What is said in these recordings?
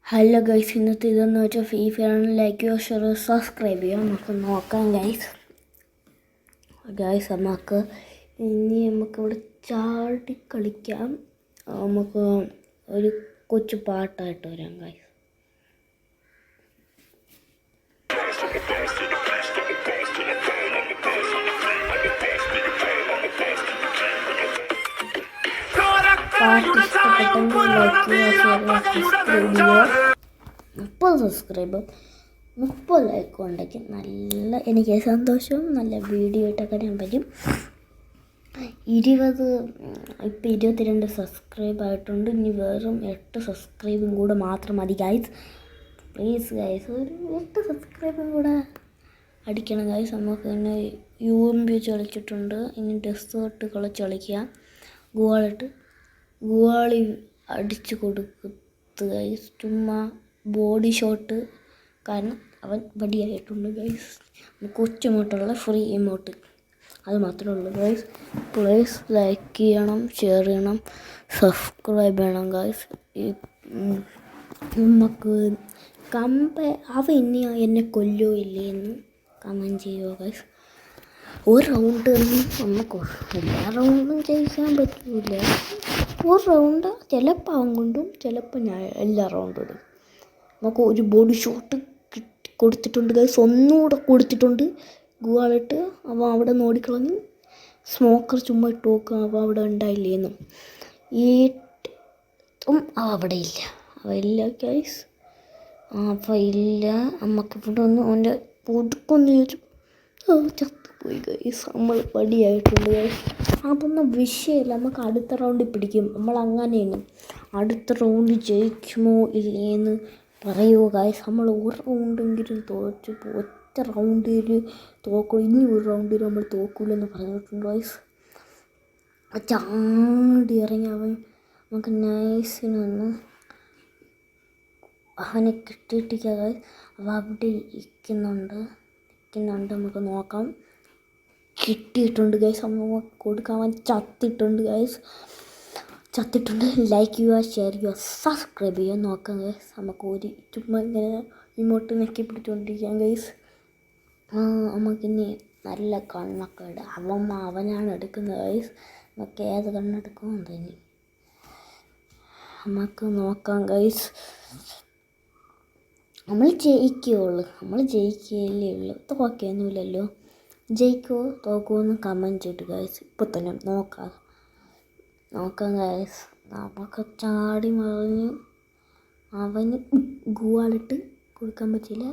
Hello guys, ഇന്നത്തെ ഇതെന്ന് വെച്ചാൽ ഫ്രീ ഫയറാണ്. ലൈക്ക് ചെയ്യുക, ഷെയർ ചെയ്യുക, സബ്സ്ക്രൈബ് ചെയ്യുക. നമുക്ക് നോക്കാം ഗൈസ് നമുക്ക് ഇനി നമുക്കിവിടെ ചാടി കളിക്കാം. നമുക്ക് ഒരു കൊച്ചു പാട്ടായിട്ട് വരാം ഗൈസ്. പാട്ട് ഇഷ്ടപ്പെട്ടെങ്കിൽ ലൈക്ക് ചെയ്യുക, ഷെയർ ചെയ്യുക, 30 സബ്സ്ക്രൈബർ 30 ലൈക്ക് ഉണ്ടെങ്കിൽ നല്ല എനിക്ക് സന്തോഷവും നല്ല വീഡിയോ ഇട്ടൊക്കെ ഞാൻ പറ്റും. 22 സബ്സ്ക്രൈബ് ആയിട്ടുണ്ട്. ഇനി വെറും 8 സബ്സ്ക്രൈബും കൂടെ മാത്രം മതി ഗൈസ്. പ്ലീസ് ഗൈസ്, ഒരു 8 സബ്സ്ക്രൈബും കൂടെ അടിക്കണം ഗൈസ്. നമുക്ക് പിന്നെ UMP കളിച്ചിട്ടുണ്ട്. ഇനി ഡെസേർട്ട് കളിക്കാം. ഗുവാളി അടിച്ചു കൊടുത്ത് ഗൈസ്, ചുമ്മാ ബോഡി ഷോട്ട്, കാരണം അവൻ വടിയായിട്ടുണ്ട് ഗൈസ്. കൊച്ചുമോട്ടുള്ള ഫ്രീ ഇമോട്ട് അത് മാത്രമേ ഉള്ളൂ ഗൈസ്. പ്ലീസ് ലൈക്ക് ചെയ്യണം, ഷെയർ ചെയ്യണം, സബ്സ്ക്രൈബ് ചെയ്യണം ഗൈസ്. നമുക്ക് അവ ഇനി എന്നെ കൊല്ലോ ഇല്ലേ എന്ന് കമൻറ്റ് ചെയ്യുക ഗൈസ്. ഒരു റൗണ്ട് നമുക്ക് എല്ലാ റൗണ്ടും ജയിക്കാൻ പറ്റില്ല. ഒരു റൗണ്ട് ചിലപ്പോൾ അവൻ കൊണ്ടും, ചിലപ്പോൾ ഞാൻ എല്ലാ റൗണ്ടും ഇടും. നമുക്ക് ഒരു ബോഡി ഷോട്ട് കൊടുത്തിട്ടുണ്ട് ഗൈസ്, ഒന്നുകൂടെ കൊടുത്തിട്ടുണ്ട്. ഗുവാളിട്ട് അവൻ അവിടെ നോടിക്കളഞ്ഞ് സ്മോക്കർ ചുമ്മാ ഇട്ട് നോക്കുക, അവ അവിടെ ഉണ്ടായില്ലേന്ന്. അവിടെ ഇല്ല, അവ ഗൈസ്, അവ ഇല്ല. നമുക്കിവിടെ ഒന്ന് അവൻ്റെ പുതുക്കൊന്ന് ചോദിച്ചു ചത്തുപോയി ഗൈസ്. നമ്മൾ പടിയായിട്ടുണ്ട് ഗൈസ്. അതൊന്നും വിഷയമില്ല, നമുക്ക് അടുത്ത റൗണ്ടിൽ പിടിക്കും. നമ്മൾ അങ്ങനെയാണ്, അടുത്ത റൗണ്ട് ജയിക്കുമോ ഇല്ലേന്ന് പറയുമോ ഗൈസ്. നമ്മൾ ഒരു റൗണ്ടെങ്കിലും തോറ്റു, ഒറ്റ റൗണ്ടിൽ തോക്കും, ഇനി ഒരു റൗണ്ടിൽ നമ്മൾ തോക്കൂലെന്ന് പറഞ്ഞിട്ടുണ്ട് ഗൈസ്. ചാടി ഇറങ്ങി അവൻ നമുക്ക് നൈസിനൊന്ന് അവനെ കിട്ടിയിട്ടില്ല ഗൈസ്. അവ അവിടെ ഇരിക്കുന്നുണ്ട്. നമുക്ക് നോക്കാം. കിട്ടിയിട്ടുണ്ട് ഗൈസ്, നമ്മൾ കൊടുക്കാൻ അവൻ ചത്തിട്ടുണ്ട് ഗൈസ്, ചത്തിട്ടുണ്ട്. ലൈക്ക് ചെയ്യുക, ഷെയർ ചെയ്യുക, സബ്സ്ക്രൈബ് ചെയ്യുക. നോക്കാം ഗൈസ്, നമുക്ക് ഒരു ചുമ്മാ ഇങ്ങനെ ഇങ്ങോട്ട് നെക്കി പിടിച്ചുകൊണ്ടിരിക്കാം ഗൈസ്. നമുക്കിനി നല്ല കണ്ണൊക്കെ ഇടാം. അവനാണ് എടുക്കുന്നത് ഗൈസ്. നമുക്ക് ഏത് കണ്ണെടുക്കുമോ തന്നെ നമുക്ക് നോക്കാം ഗൈസ്. നമ്മൾ ജയിക്കുകയല്ലേ ഉള്ളൂ, തോക്കൊന്നുമില്ലല്ലോ. ജയിക്കുമോ തോക്കുമോ എന്ന് കമൻറ്റ് ചെയ്തിട്ട് ഗൈസ് ഇപ്പോൾ തന്നെ നോക്കാം ഗൈസ്. നമുക്ക് ചാടി മറിഞ്ഞ് അവന് ഗുവാളിട്ട് കൊടുക്കാൻ പറ്റില്ല.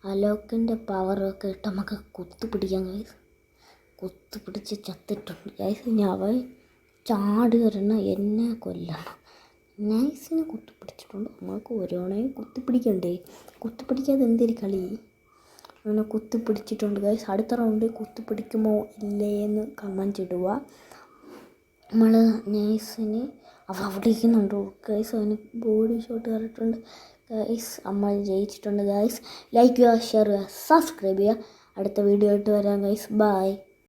അലോക്കിൻ്റെ പവറൊക്കെ ഇട്ട് നമുക്ക് കുത്തിപ്പിടിക്കാം ഗൈസ്. കുത്തിപ്പിടിച്ച് ചത്തിട്ടുണ്ട് ഗൈസ്. ഇനി അവൻ ചാടി വരണം, എന്നെ കൊല്ലണം. നൈസിനെ കുത്തിപ്പിടിച്ചിട്ടുണ്ട്. നമുക്ക് ഓരോണയും കുത്തിപ്പിടിക്കണ്ടേ? കുത്തിപ്പിടിക്കാതെ എന്തൊരു കളി. അങ്ങനെ കുത്തിപ്പിടിച്ചിട്ടുണ്ട് ഗൈസ്. അടുത്ത റൗണ്ടിൽ കുത്തിപ്പിടിക്കുമോ ഇല്ലേ എന്ന് കമൻറ്റ് ഇടുക. നമ്മൾ നൈസിന് അവിടെ ഇരിക്കുന്നുണ്ട് ഗൈസ്. അവന് ബോഡി ഷോട്ട് കയറിയിട്ടുണ്ട് ഗൈസ്. നമ്മൾ ജയിച്ചിട്ടുണ്ട് ഗൈസ്. ലൈക്ക് ചെയ്യുക, ഷെയർ ചെയ്യുക, സബ്സ്ക്രൈബ് ചെയ്യുക. അടുത്ത വീഡിയോ ആയിട്ട് വരാം ഗൈസ്. ബൈ.